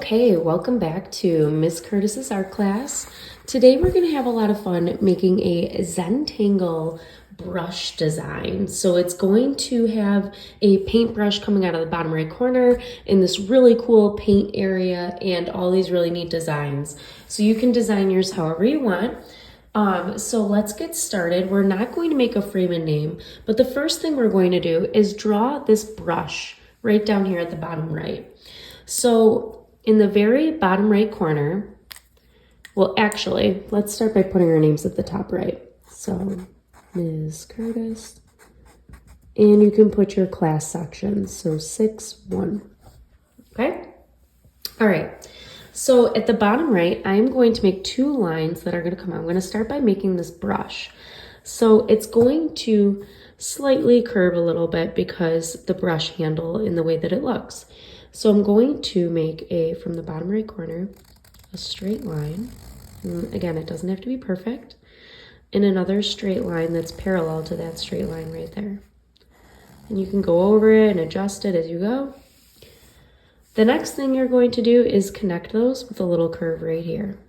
Okay, welcome back to Miss Curtis's art class. Today we're going to have a lot of fun making a Zentangle brush design. So it's going to have a paintbrush coming out of the bottom right corner in this really cool paint area and all these really neat designs. So you can design yours however you want. So let's get started. We're not going to make a frame and name, but the first thing we're going to do is draw this brush right down here at the bottom right. So in the very bottom right corner, well, actually, let's start by putting our names at the top right. So Ms. Curtis, and you can put your class section. So 6-1, okay? All right, so at the bottom right, I'm going to make two lines that are gonna come out. I'm gonna start by making this brush. So it's going to slightly curve a little bit because the brush handle in the way that it looks. So I'm going to make from the bottom right corner, a straight line. And again, it doesn't have to be perfect. And another straight line that's parallel to that straight line right there. And you can go over it and adjust it as you go. The next thing you're going to do is connect those with a little curve right here.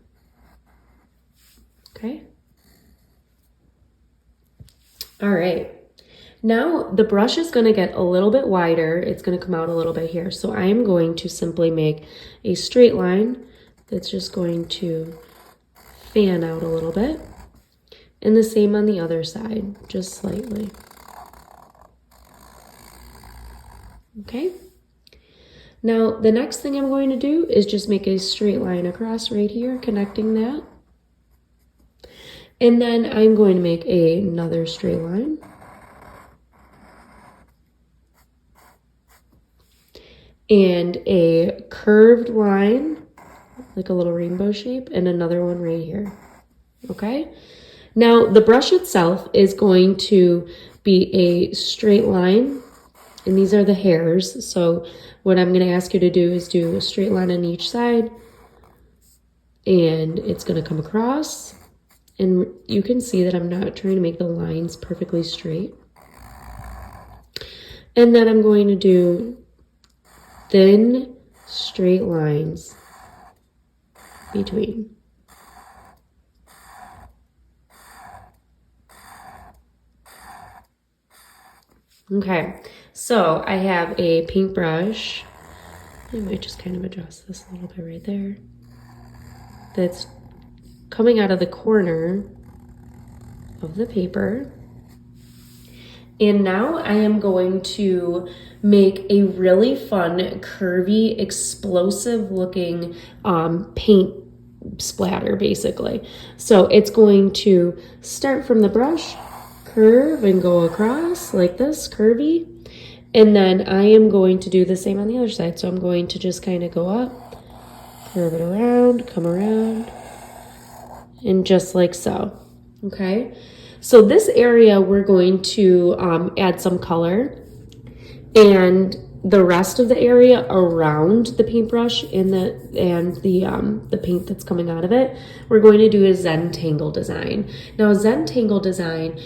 Okay? All right. Now the brush is going to get a little bit wider. It's going to come out a little bit here. So I am going to simply make a straight line that's just going to fan out a little bit. And the same on the other side, just slightly. Okay. Now the next thing I'm going to do is just make a straight line across right here, connecting that. And then I'm going to make another straight line. And a curved line, like a little rainbow shape, and another one right here, okay? Now, the brush itself is going to be a straight line, and these are the hairs. So what I'm gonna ask you to do is do a straight line on each side, and it's gonna come across, and you can see that I'm not trying to make the lines perfectly straight. And then I'm going to do thin straight lines between. Okay, so I have a paintbrush. I might just kind of adjust this a little bit right there. That's coming out of the corner of the paper. And now I am going to make a really fun, curvy, explosive looking paint splatter, basically. So it's going to start from the brush, curve and go across like this, curvy. And then I am going to do the same on the other side. So I'm going to just kind of go up, curve it around, come around, and just like so, okay? So this area, we're going to add some color, and the rest of the area around the paintbrush and the paint that's coming out of it, we're going to do a Zentangle design. Now, a Zentangle design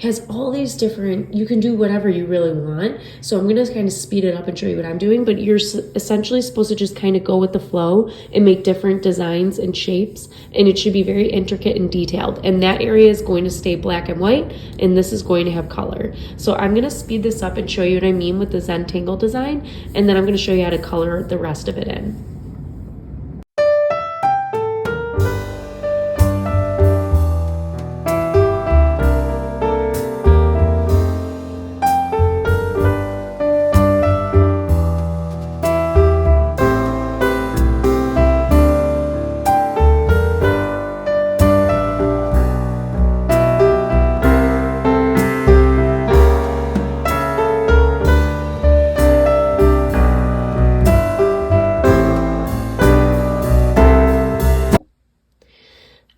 has all these different, you can do whatever you really want. So I'm going to kind of speed it up and show you what I'm doing, but you're essentially supposed to just kind of go with the flow and make different designs and shapes, and it should be very intricate and detailed. And that area is going to stay black and white, and this is going to have color. So I'm going to speed this up and show you what I mean with the Zentangle design, and then I'm going to show you how to color the rest of it in.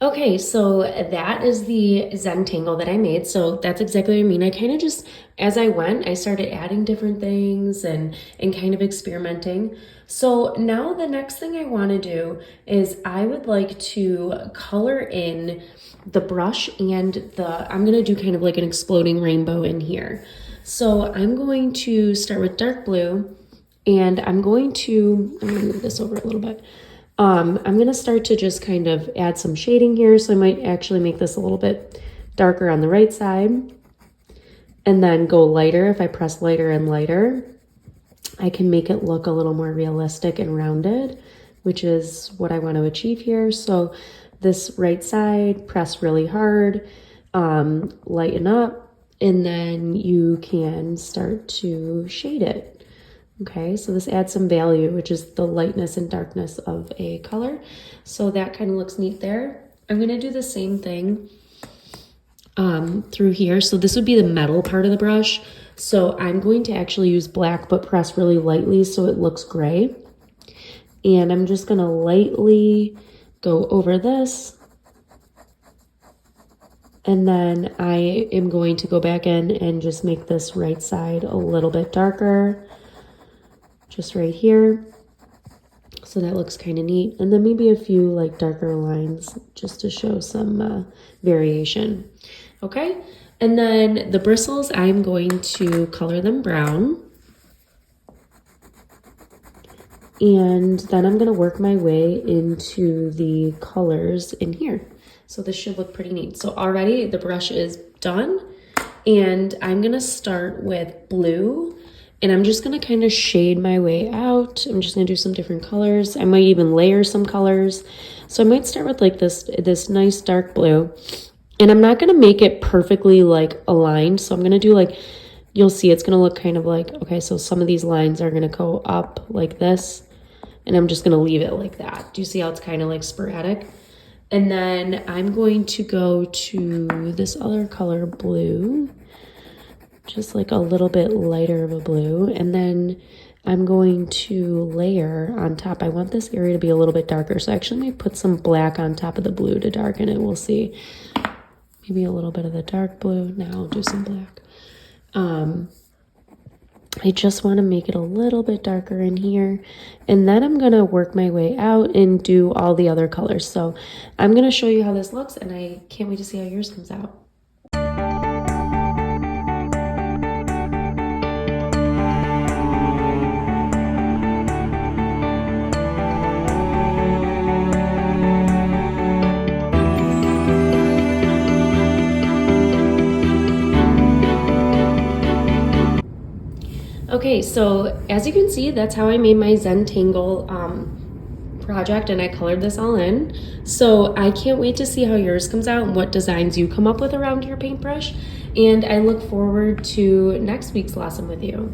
Okay, so that is the Zentangle that I made. So that's exactly what I mean. I kind of just, as I went, I started adding different things and kind of experimenting. So now the next thing I want to do is I would like to color in the brush and I'm going to do kind of like an exploding rainbow in here. So I'm going to start with dark blue And I'm gonna move this over a little bit. I'm gonna start to just kind of add some shading here. So I might actually make this a little bit darker on the right side and then go lighter. If I press lighter and lighter, I can make it look a little more realistic and rounded, which is what I want to achieve here. So this right side, press really hard, lighten up, and then you can start to shade it. Okay, so this adds some value, which is the lightness and darkness of a color. So that kind of looks neat there. I'm gonna do the same thing through here. So this would be the metal part of the brush. So I'm going to actually use black, but press really lightly so it looks gray. And I'm just gonna lightly go over this. And then I am going to go back in and just make this right side a little bit darker, just right here. So that looks kind of neat. And then maybe a few like darker lines just to show some variation. Okay, and then the bristles, I'm going to color them brown. And then I'm gonna work my way into the colors in here. So this should look pretty neat. So already the brush is done, and I'm gonna start with blue, and I'm just gonna kind of shade my way out. I'm just gonna do some different colors. I might even layer some colors. So I might start with like this nice dark blue, and I'm not gonna make it perfectly like aligned. So I'm gonna do like, you'll see it's gonna look kind of like, okay, so some of these lines are gonna go up like this, and I'm just gonna leave it like that. Do you see how it's kind of like sporadic? And then I'm going to go to this other color, blue, just like a little bit lighter of a blue. And then I'm going to layer on top. I want this area to be a little bit darker. So I actually may put some black on top of the blue to darken it. We'll see. Maybe a little bit of the dark blue. Now I'll do some black. I just want to make it a little bit darker in here, and then I'm going to work my way out and do all the other colors. So I'm going to show you how this looks, and I can't wait to see how yours comes out. Okay, so as you can see, that's how I made my Zentangle project, and I colored this all in. So I can't wait to see how yours comes out and what designs you come up with around your paintbrush. And I look forward to next week's lesson with you.